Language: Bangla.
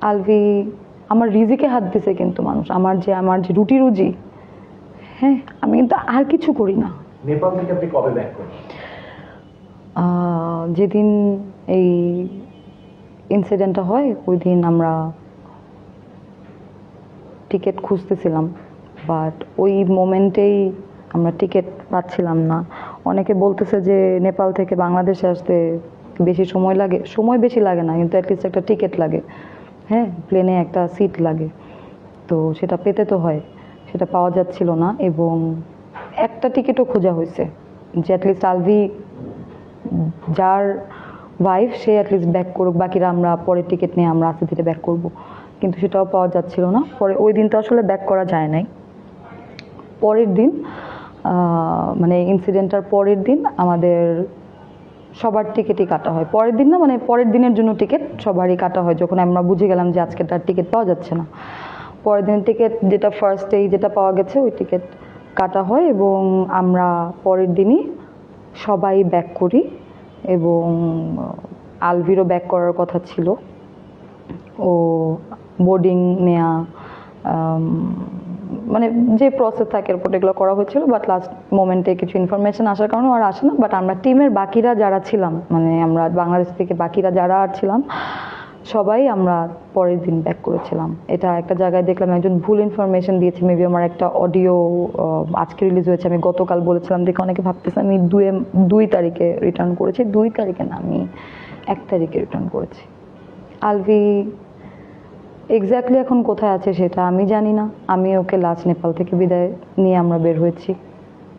আলভি আমার রিজিকে হাত দিছে, কিন্তু মানুষ আমার যে রুটি রুজি, হ্যাঁ আমি কিন্তু আর কিছু করি না। নেপাল থেকে আপনি কবে ব্যাক করেন? যেদিন এই ইনসিডেন্টটা হয় ওই দিন আমরা টিকিট খুঁজতেছিলাম, বাট ওই মোমেন্টেই আমরা টিকিট পাচ্ছিলাম না। অনেকে বলতেছে যে নেপাল থেকে বাংলাদেশে আসতে বেশি সময় লাগে, সময় বেশি লাগে না, কিন্তু অ্যাটলিস্ট একটা টিকিট লাগে, হ্যাঁ প্লেনে একটা সিট লাগে, তো সেটা পেতে তো হয়, সেটা পাওয়া যাচ্ছিল না। এবং একটা টিকিটও খোঁজা হয়েছে যে অ্যাটলিস্ট আলভি যার ওয়াইফ সে অ্যাটলিস্ট ব্যাক করুক, বাকিরা আমরা পরের টিকিট নিয়ে আমরা আস্তে ধীরে ব্যাক করব, কিন্তু সেটাও পাওয়া যাচ্ছিল না। পরে ওই দিন তো আসলে ব্যাক করা যায় নাই। পরের দিন মানে ইনসিডেন্টটার পরের দিন আমাদের সবার টিকিটই কাটা হয়। পরের দিন না, মানে পরের দিনের জন্য টিকিট সবারই কাটা হয়, যখন আমরা বুঝে গেলাম যে আজকে তার টিকিট পাওয়া যাচ্ছে না। পরের দিনের টিকিট যেটা ফার্স্টেই যেটা পাওয়া গেছে ওই টিকিট কাটা হয়, এবং আমরা পরের দিনই সবাই ব্যাক করি। এবং আলভিরও ব্যাক করার কথা ছিল, ও বোর্ডিং নেয়া, মানে যে প্রসেস থাকে এরপর এগুলো করা হয়েছিল, বাট লাস্ট মোমেন্টে কিছু ইনফরমেশন আসার কারণে আর আসে না। বাট আমরা টিমের বাকিরা যারা ছিলাম, মানে আমরা বাংলাদেশ থেকে বাকিরা যারা আর ছিলাম সবাই আমরা পরের দিন ব্যাক করেছিলাম। এটা একটা জায়গায় দেখলাম একজন ভুল ইনফরমেশন দিয়েছে, মেবি আমার একটা অডিও আজকে রিলিজ হয়েছে, আমি গতকাল বলেছিলাম দেখে অনেকে ভাবতেছে আমি 2 তারিখে রিটার্ন করেছি। 2 তারিখে না, আমি 1 তারিখে রিটার্ন করেছি। আলভি এক্স্যাক্টলি এখন কোথায় আছে সেটা আমি জানি না। আমি ওকে লাস্ট নেপাল থেকে বিদায় নিয়ে আমরা বের হয়েছি।